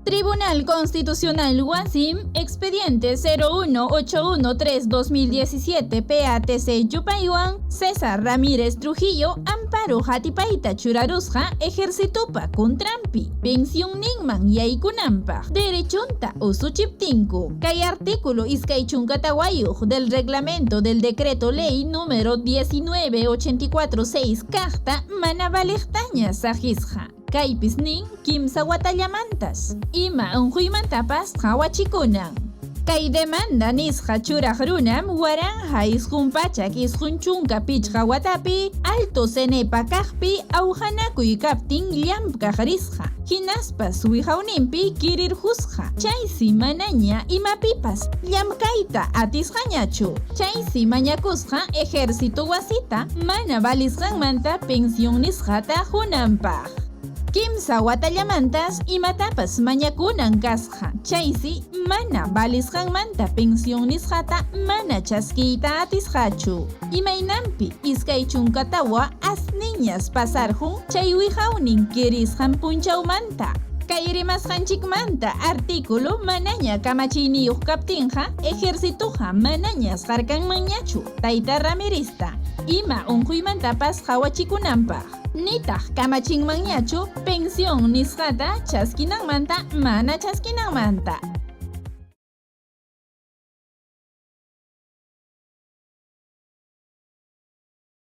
Tribunal Constitucional Wasim, expediente 01813-2017 PATC Yupaywan, César Ramírez Trujillo, Amparo Hatipaita Churarusja, Ejércitopa Contrampi, Pensión Ningman Yaikunampa, Derechunta Usuchiptinku, Kay artículo Iskaychunkatawayuj del reglamento del decreto ley número 19846 Carta Manavalejtaña Sajisja. Kaypis nin kimsa watallamantas, ima unquymantapas hawachikunan. Kay demanda nisqa churaq runam waranja isqunpachak isqunchunka pichqa watapi alto senepa kaqpi awjanakuy kaptin llampkaq risqa. Hinaspas wijawninpi kirirhusqa. Chaysi manaña imapipas llamkayta atisqañachu. Chaysi mañakusqa ejército wasita mana valisqanmanta pensión nisqata hunanpaq. Kimsa watallamantas imatapas mañakunan kasqa. Chaysi mana valisqanmanta pensión nisqata mana chaskiyta atisqachu. Imaynampi iskay chunkatawa asniñas pasarjun chay wijawnin kirisqan punchawmanta. Kay rimasqanchikmanta artículo manaña kamachiyniyuq kaptinqa ejércitoqa manañas qarkanmanñachu tayta Ramirista ima unquymantapas hawachikunanpaq. Nitaq kamachinmanñachu pensión nisqata chaskinanmanta mana chaskinanmanta.